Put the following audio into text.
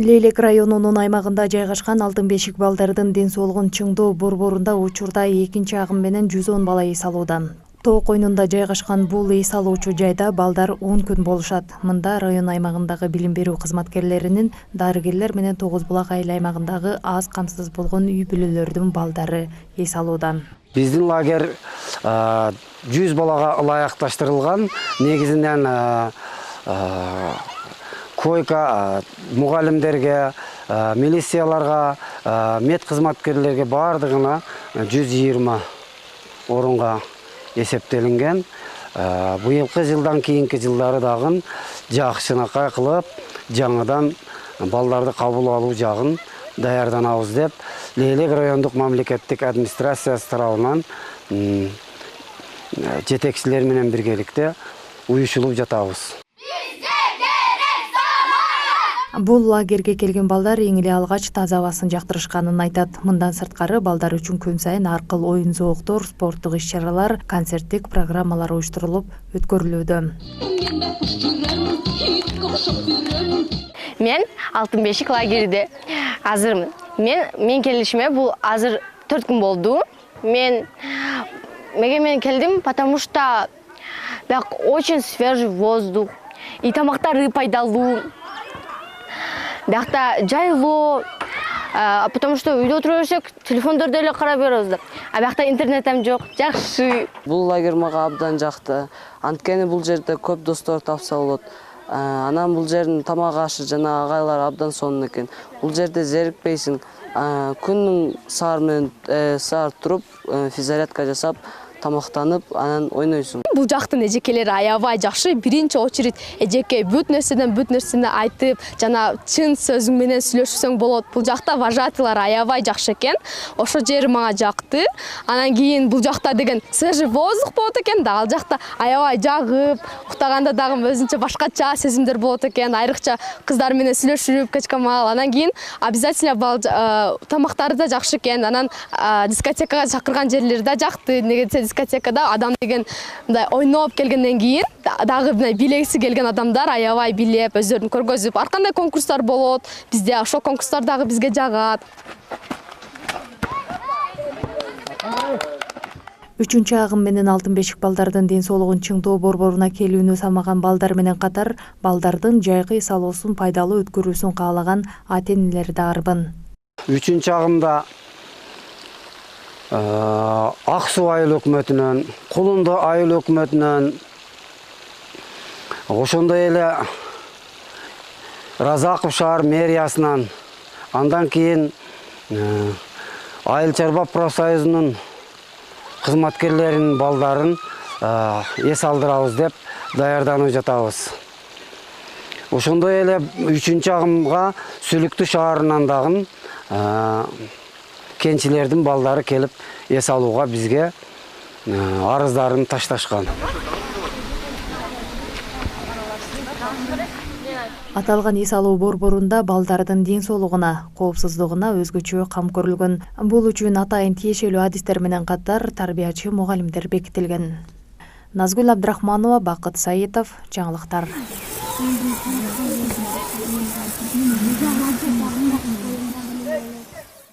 Лейлек районунун аймагында жайгашкан Алтын Бешик балдардын ден соолугун чыңдоо борборунда учурда экинчи агым менен 110 бала эс алууда. Тоо койнунда жайгашкан бул эс алуучу жайда балдар 10 күн болушат. Мында район аймагындагы билим берүү кызматкерлеринин, дарыгерлер менен Тогуз Булак айыл аймагындагы аз камсыз болгон үй бүлөлөрдүн балдары эс алууда. Биздин лагерь 100 балага ылайыкташтырылган. Негизинен койка мугалимдерге, милицияларга, мед кызматкерлерге бардыгына 120 орунга эсептелинген. Быйылкы жылдан кийинки жылдары дагы жакшынакай кылып, жаңадан балдарды кабыл алуу жагын даярданабыз деп, Лейлек райондук мамлекеттик администрациясы тарабынан жетекчилер менен биргеликте уюшулуп жатабыз. Бул лагерге келген балдар эң эле алгач таза абасын жактырышканын айтат. Мындан сырткары балдар үчүн күн сайын ар кыл оюн зооктор, спорттук иш-чаралар, концерттик программалар уюштурулуп өткөрүлүүдө. Мен Алтын Бешик лагерде азырмын. Мен келишиме бул азыр 4 күн болду. Мен келдим, потому что очень свежий воздух. И тамактары пайдалуу. Бакта жайлуу, потому что үйдө отура берсек, телефондордо эле карап беребиз. А бакта интернетем жок, жакшы. Бул лагерь мага абдан жакты. Анткени бул жерде көп достор тапса болот. Анан бул жердин тамак ашы жана агайлар абдан сонун экен. Бул жерде зерикпейсиң. Күндүн саар менен саар туруп, физзарядка жасап, тамактанып, анан ойнойсуң. Бул жактын эжекелери аябай жакшы. Биринчи очередь эжеке бүт нерсени айтып, жана чын сөзүң менен сүйлөшсөң болот. Бул жакта вожатыйлар аябай жакшы экен. Ошо жери мага жакты. Анан кийин бул жакта деген свежий воздух болот экен да. Ал жакта аябай жагып, уктаганда дагы өзүнчө башкача сезимдер болот экен. Айрыкча кыздар менен сүйлөшүп, кечке маал. Анан кийин обязательно тамактары да жакшы экен. Анан дискотекага чакырган жерлери да жакты. Дискотекада адам деген ойноп келгенден кийин дагы бийлегиси келген адамдар аябай бийлеп, өздөрүн көргөзүп, ар кандай конкурстар болот. Бизде ошол конкурстар дагы бизге жагат. 3 агым менен Алтын Бешик балдардын ден соолугун чыңдоо борборуна келүүнү самаган балдар менен катар балдардын жайкы эс алуусун пайдалуу өткөрүүсүн каалаган ата-энелер да арбын. 3 агымда Ак Суу айыл өкмөтүнөн, Кулунду айыл өкмөтүнөн, ошондой эле Разаков шаар мэриясынан, андан кийин Айыл чарба профсоюзунун кызматкерлеринин балдарын эс алдырабыз деп даярданып жатабыз. Ошондой эле 3 агымга Сүлүктүү шаарынан дагы кенчилердин балдары келип эс алууга бизге арыздарын ташташкан. Аталган эс алуу борборунда балдардын ден соолугуна, коопсуздугуна өзгөчө кам көрүлгөн. Бул үчүн атайын тиешелүү адистер менен катар тарбиячы мугалимдер бекитилген. Назгүл Абдрахманова, Бакыт Саитов, жаңылыктар.